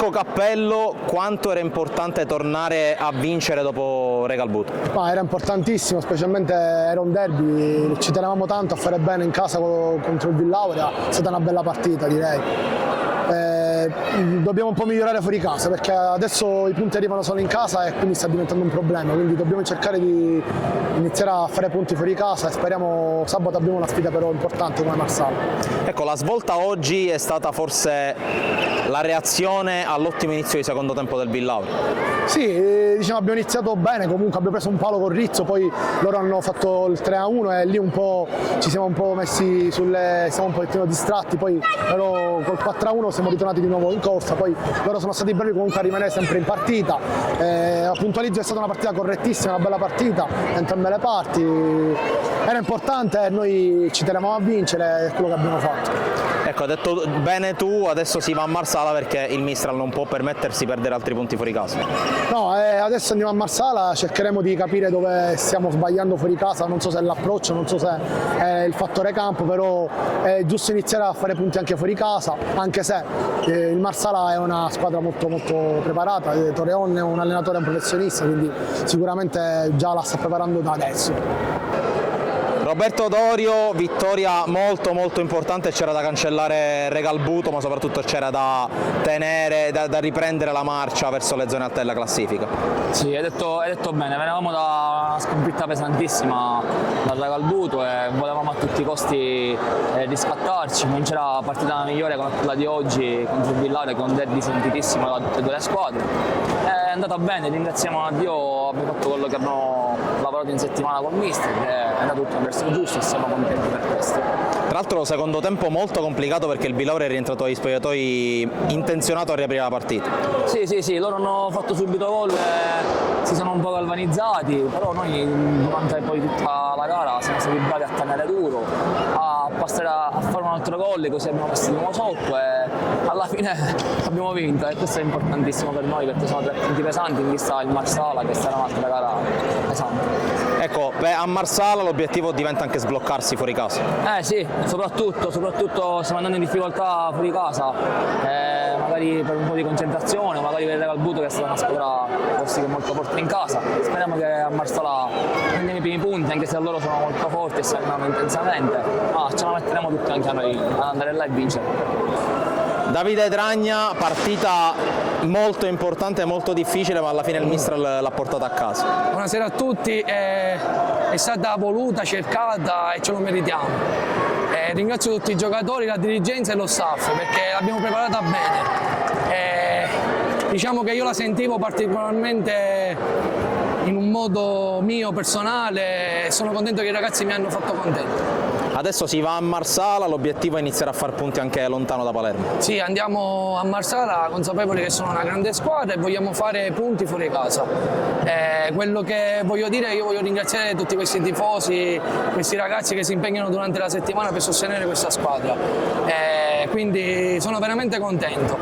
Marco Cappello, quanto era importante tornare a vincere dopo Regalbuto? Era importantissimo, specialmente era un derby, ci tenevamo tanto a fare bene in casa contro il Villauria, è stata una bella partita direi. Dobbiamo un po' migliorare fuori casa perché adesso i punti arrivano solo in casa e quindi sta diventando un problema, quindi dobbiamo cercare di iniziare a fare punti fuori casa e speriamo sabato abbiamo una sfida però importante come Marsala. Ecco, la svolta oggi è stata forse la reazione all'ottimo inizio di secondo tempo del Villauria. Sì, diciamo abbiamo iniziato bene, comunque abbiamo preso un palo con Rizzo, poi loro hanno fatto il 3-1 e lì un po' ci siamo un po' messi siamo un po' distratti, poi loro col 4-1 siamo ritornati di nuovo in corsa, poi loro sono stati bravi comunque a rimanere sempre in partita, a puntualizzo è stata una partita correttissima, una bella partita, entrambe le parti, era importante e noi ci tenevamo a vincere, è quello che abbiamo fatto. Ecco, hai detto bene tu, adesso si va a Marsala perché il Mistral non può permettersi di perdere altri punti fuori casa. No, adesso andiamo a Marsala, cercheremo di capire dove stiamo sbagliando fuori casa, non so se è l'approccio, non so se è il fattore campo, però è giusto iniziare a fare punti anche fuori casa, anche se il Marsala è una squadra molto preparata, Torreon è un allenatore, un professionista, quindi sicuramente già la sta preparando da adesso. Roberto Dorio, vittoria molto importante, c'era da cancellare Regalbuto ma soprattutto c'era da tenere, da riprendere la marcia verso le zone alte della classifica. Sì, hai detto bene, venivamo da una sconfitta pesantissima dal Regalbuto e volevamo a tutti i costi riscattarci, non c'era la partita migliore come quella di oggi contro il Villauria che è un derby sentitissimo da tutte e due le squadre. È andata bene, ringraziamo a Dio, abbiamo fatto quello che abbiamo lavorato in settimana con il mister, è andato tutto verso il giusto e siamo contenti per questo. Tra l'altro secondo tempo molto complicato perché il Villauria è rientrato agli spogliatoi intenzionato a riaprire la partita. Sì, loro hanno fatto subito gol e si sono un po' galvanizzati, però noi durante poi tutta la gara siamo stati bravi a tenere duro, a passare a fare un altro gol, così abbiamo messo di nuovo sotto e alla fine abbiamo vinto e questo è importantissimo per noi perché sono 3 punti pesanti in vista del Marsala che sarà un'altra gara pesante. Ecco, a Marsala l'obiettivo diventa anche sbloccarsi fuori casa. Sì, soprattutto stiamo andando in difficoltà fuori casa, magari per un po' di concentrazione, magari per il Regalbuto che è stata una squadra forse che è molto forte in casa. Speriamo che a Marsala prendiamo i primi punti, anche se loro sono molto forti e si allenano intensamente, ma ce la metteremo tutti anche a noi ad andare là e vincere. Davide Dragna, partita molto importante, molto difficile, ma alla fine il Mistral l'ha portata a casa. Buonasera a tutti, è stata voluta, cercata e ce lo meritiamo. Ringrazio tutti i giocatori, la dirigenza e lo staff perché l'abbiamo preparata bene. Diciamo che io la sentivo particolarmente in un modo mio personale e sono contento che i ragazzi mi hanno fatto contento. Adesso si va a Marsala, l'obiettivo è iniziare a far punti anche lontano da Palermo. Sì, andiamo a Marsala consapevoli che sono una grande squadra e vogliamo fare punti fuori casa. Quello che voglio dire è che io voglio ringraziare tutti questi tifosi, questi ragazzi che si impegnano durante la settimana per sostenere questa squadra. Quindi sono veramente contento.